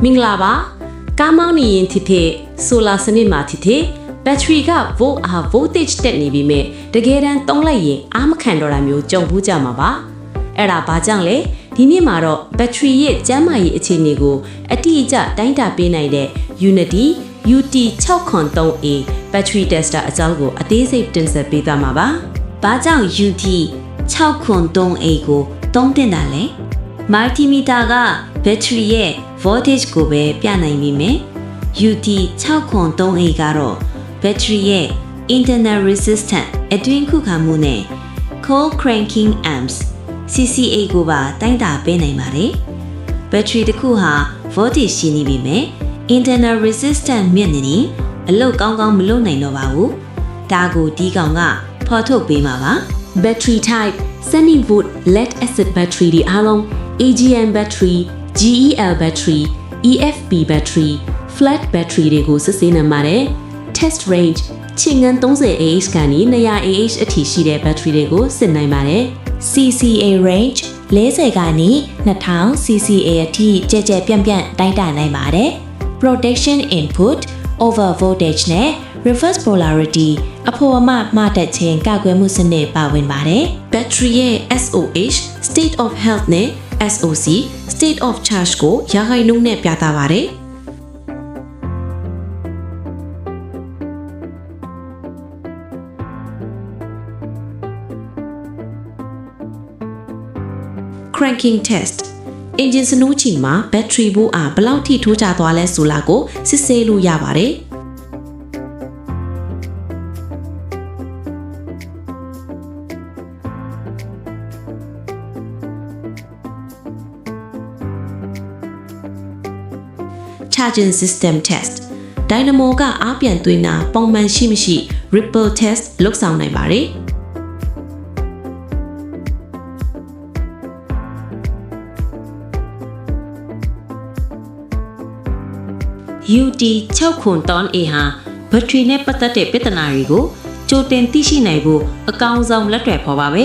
မင်္ဂလာပါကားမောင်းနေရင်ဖြစ်ဖြစ်ဆိုလာစနစ်မှာဖြစ်ဖြစ်ဘက်ထရီက volt အား voltage တက်နေပြီမဲ့တကယ်တမ်းသုံးလိုက်ရင်အားမခံတော့တာမျိုးကြုံဘူးကြမှာပါအဲ့ဒါဘာကြောင့်လဲဒီနေ့မှာတော့ဘက်ထရီရဲ့ကျန်းမာရေးအခြေအနေကိုအတိအကျတိုင်းတာပေးနိုင်တဲ့ Unity UT603A ဘက်ထရီ tester အကြောင်းကိုအသေးစိတ်တင်ဆက်ပေးသွားမှာပါဘာကြောင့် UT603A ကိုသုံးတင်တာလဲMultimeter ကဘက်ထရီရဲ့ voltage ကိုပဲပြနိုင်ပြီမယ် UT603A ကတော့ဘက်ထရီရဲ့ internal resistance အတွင်းခုခံမှုနဲ့ cold cranking amps CCA ကိုပါတိုင်းတာပေးနိုင်ပါတယ်ဘက်ထရီတစ်ခုဟာ voltage ရှိနေပြီမယ် internal resistance မြင့်နေရင်အလုပ်ကောင်းကောင်းမလုပ်နိုင်တော့ပါဘူးဒါကိုဒီကောင်ကဖော်ထုတ်ပေးမှာပါ battery type 70 volt lead acid battery ဒီအားလုံးAGM battery, GEL battery, EFP battery, flat battery တွေကိုစစ်ဆေးနိုင်ပါတယ် test range ချင်းငန်း 30Ah ကနေ 200Ah အထိရှိတဲ့ battery တွေကိုစစ်နိုင်ပါတယ် CCA range 40ကနေ 2000 CCA အထိကြဲကြဲပြန့်ပြန့်တိုင်းတာနိုင်ပါတယ် protection input over voltage နဲ့ reverse polarity အဖို့အမမှတက်ခြင်းကာကွယ်မှုစနစ်ပါဝင်ပါတယ် battery ရဲ့ SOH state of health နဲ့SOC state of charge ကိုရာခိုင်နှုန်းနဲ့ပြသပါတယ်။ cranking test engine စနိုးချိန်မှာ battery ဘိုးအားဘယ်လောက်ထိထိုးကျသွားလဲဆိုတာကိုစစ်ဆေးလို့ရပါတယ်။ charging system test dynamo ကအားပြန်သွင်းတာပုံမှန်ရှိမရှိ ripple test လုပ်ဆောင်နိုင်ပါတယ် UT603A ဟာဘက်ထရီနဲ့ပတ်သက်တဲ့ပြဿနာတွေကိုကြိုတင်သိရှိနိုင်ဖို့အကောင်းဆုံးလက်တွဲဖော်ပါပဲ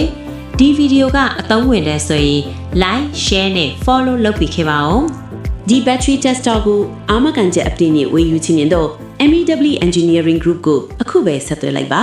ဒီဗီဒီယိုကအသုံးဝင်တဲ့ဆိုရင် like share နဲ့ follow လုပ်ပြီးခဲ့ပါဦးဒီ battery tester ကိုအာမခံချက်အပြည့်နဲ့ဝယ်ယူခြင်းနဲ့တော့ MEW Engineering Group ကိုအခုပဲဆက်သွယ်လိုက်ပါ